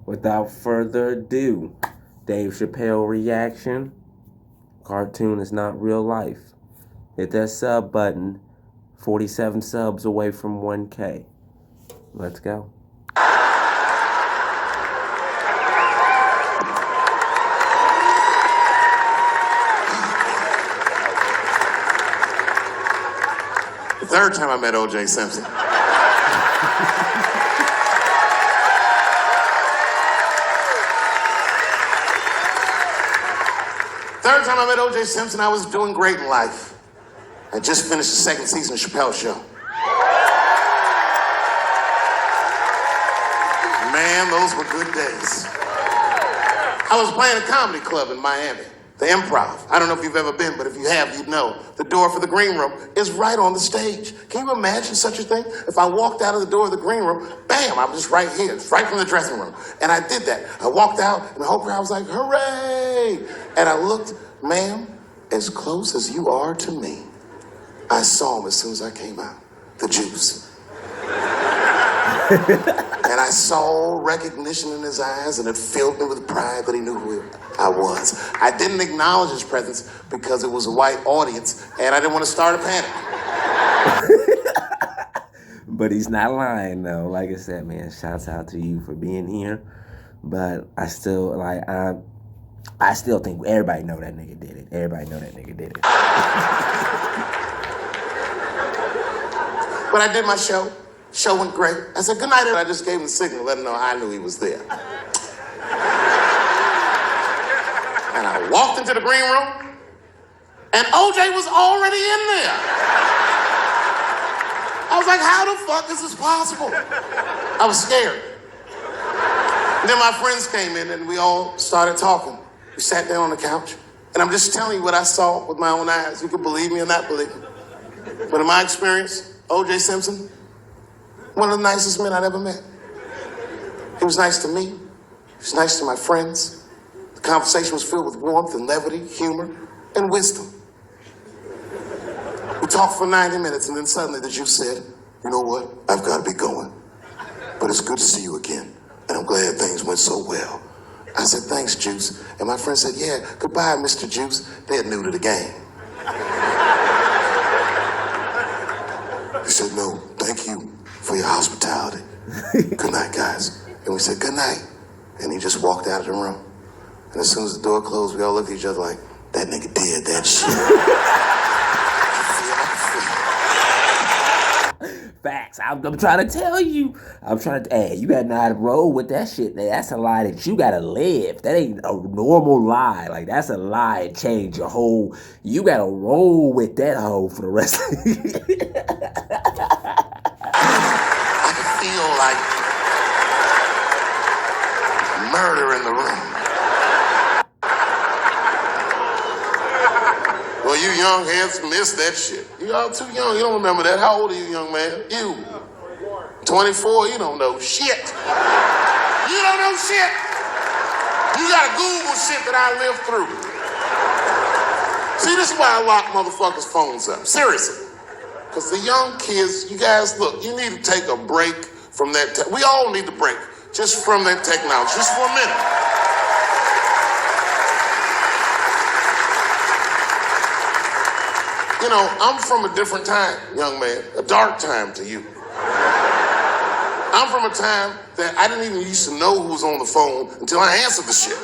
without further ado, Dave Chappelle reaction. Cartoon is not real life. Hit that sub button. 47 subs away from 1K. Let's go. The third time I met OJ Simpson. Third time I met OJ Simpson, I was doing great in life. I just finished the second season of Chappelle Show. Man, those were good days. I was playing a comedy club in Miami, the Improv. I don't know if you've ever been, but if you have, you'd know. The door for the green room is right on the stage. Can you imagine such a thing? If I walked out of the door of the green room, bam, I'm just right here, right from the dressing room. And I did that. I walked out, and the whole crowd was like, hooray! And I looked, ma'am, as close as you are to me, I saw him as soon as I came out, the juice. And I saw recognition in his eyes, and it filled me with pride that he knew who I was. I didn't acknowledge his presence because it was a white audience, and I didn't want to start a panic. But he's not lying, though. Like I said, man, shouts out to you for being here. But I still, I still think everybody know that nigga did it. Everybody know that nigga did it. But I did my show. Show went great. I said, good night, and I just gave him the signal, let him know I knew he was there. And I walked into the green room, and OJ was already in there. I was like, how the fuck is this possible? I was scared. And then my friends came in, and we all started talking. We sat down on the couch, and I'm just telling you what I saw with my own eyes. You can believe me or not believe me. But in my experience, OJ Simpson, one of the nicest men I'd ever met. He was nice to me. He was nice to my friends. The conversation was filled with warmth and levity, humor, and wisdom. We talked for 90 minutes, and then suddenly the Jew said, you know what? I've got to be going. But it's good to see you again, and I'm glad things went so well. I said, thanks, Juice. And my friend said, yeah, goodbye, Mr. Juice. They're new to the game. He said, no, thank you for your hospitality. Good night, guys. And we said, good night. And he just walked out of the room. And as soon as the door closed, we all looked at each other like, that nigga did that shit. Facts. I'm trying to tell you. Hey, you gotta know how to roll with that shit. That's a lie that you gotta live. That ain't a normal lie. Like, that's a lie and change your whole. You gotta roll with that hoe for the rest of the year. I could feel like murder in the room. Well, you young heads missed that shit. You all too young. You don't remember that. How old are you, young man? You. 24. You don't know shit. You don't know shit. You gotta Google shit that I lived through. See, this is why I lock motherfuckers' phones up. Seriously. Because the young kids, you guys, look, you need to take a break from that. We all need to break just from that technology, just for a minute. You know, I'm from a different time, young man, a dark time to you. I'm from a time that I didn't even used to know who was on the phone until I answered the shit.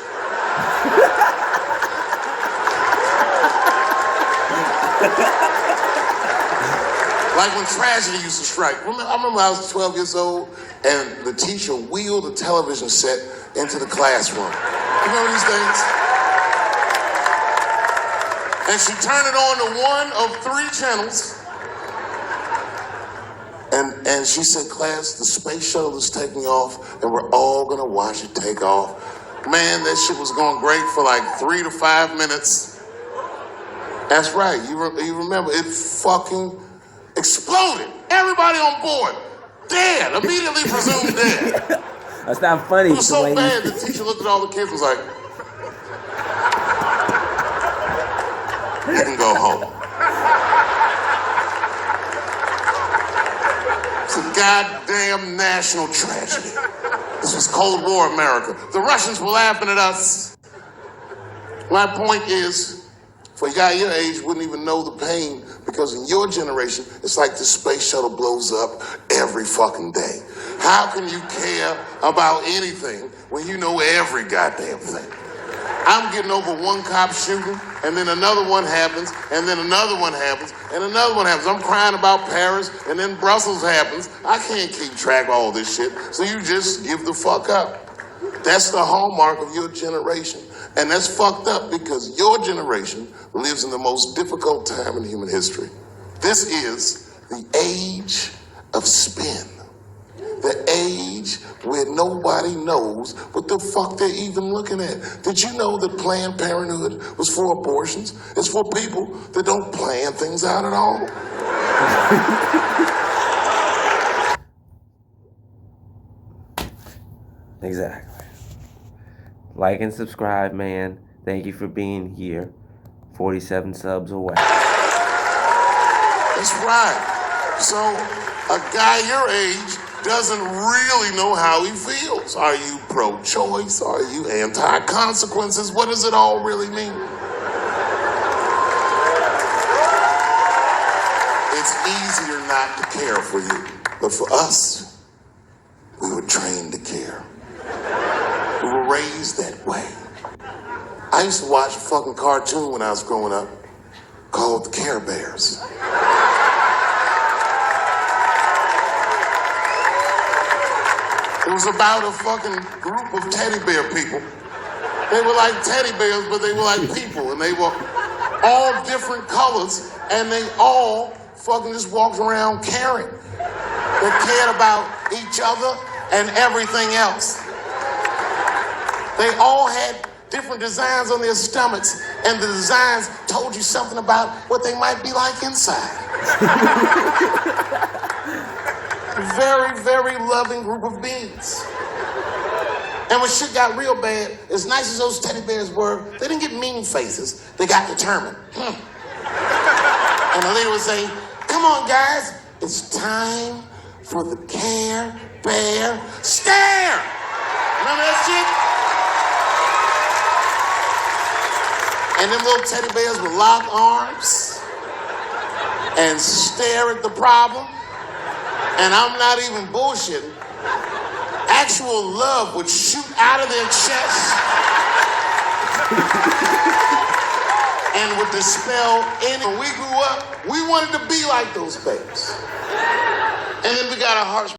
Like when tragedy used to strike. I remember I was 12 years old and the teacher wheeled a television set into the classroom. You remember these things? And she turned it on to one of 3 channels. And she said, class, the space shuttle is taking off and we're all gonna watch it take off. Man, that shit was going great for like 3 to 5 minutes. That's right, you remember, it fucking exploded. Everybody on board, dead, immediately presumed dead. That's not funny. It was so bad, the teacher looked at all the kids and was like, you can go home. It's a goddamn national tragedy. It's is Cold War America. The Russians were laughing at us. My point is, for a guy your age wouldn't even know the pain because in your generation, it's like the space shuttle blows up every fucking day. How can you care about anything when you know every goddamn thing? I'm getting over one cop shooting, and then another one happens, and then another one happens, and another one happens. I'm crying about Paris, and then Brussels happens. I can't keep track of all this shit, so you just give the fuck up. That's the hallmark of your generation. And that's fucked up because your generation lives in the most difficult time in human history. This is the age of spin. The age where nobody knows what the fuck they're even looking at. Did you know that Planned Parenthood was for abortions? It's for people that don't plan things out at all. Exactly. Like and subscribe, man. Thank you for being here. 47 subs away. That's right. So a guy your age doesn't really know how he feels. Are you pro-choice? Are you anti-consequences? What does it all really mean? It's easier not to care for you. But for us, we were trained to care. We were raised that way. I used to watch a fucking cartoon when I was growing up called the Care Bears. It was about a fucking group of teddy bear people. They were like teddy bears, but they were like people, and they were all different colors, and they all fucking just walked around caring. They cared about each other and everything else. They all had different designs on their stomachs, and the designs told you something about what they might be like inside. Very, very loving group of beings. And when shit got real bad, as nice as those teddy bears were, they didn't get mean faces. They got determined. And the leader would say, "Come on, guys, it's time for the Care Bear Stare." Remember that shit? And them little teddy bears would lock arms and stare at the problem. And I'm not even bullshitting. Actual love would shoot out of their chest and would dispel any. When we grew up, we wanted to be like those babes. And then we got our hearts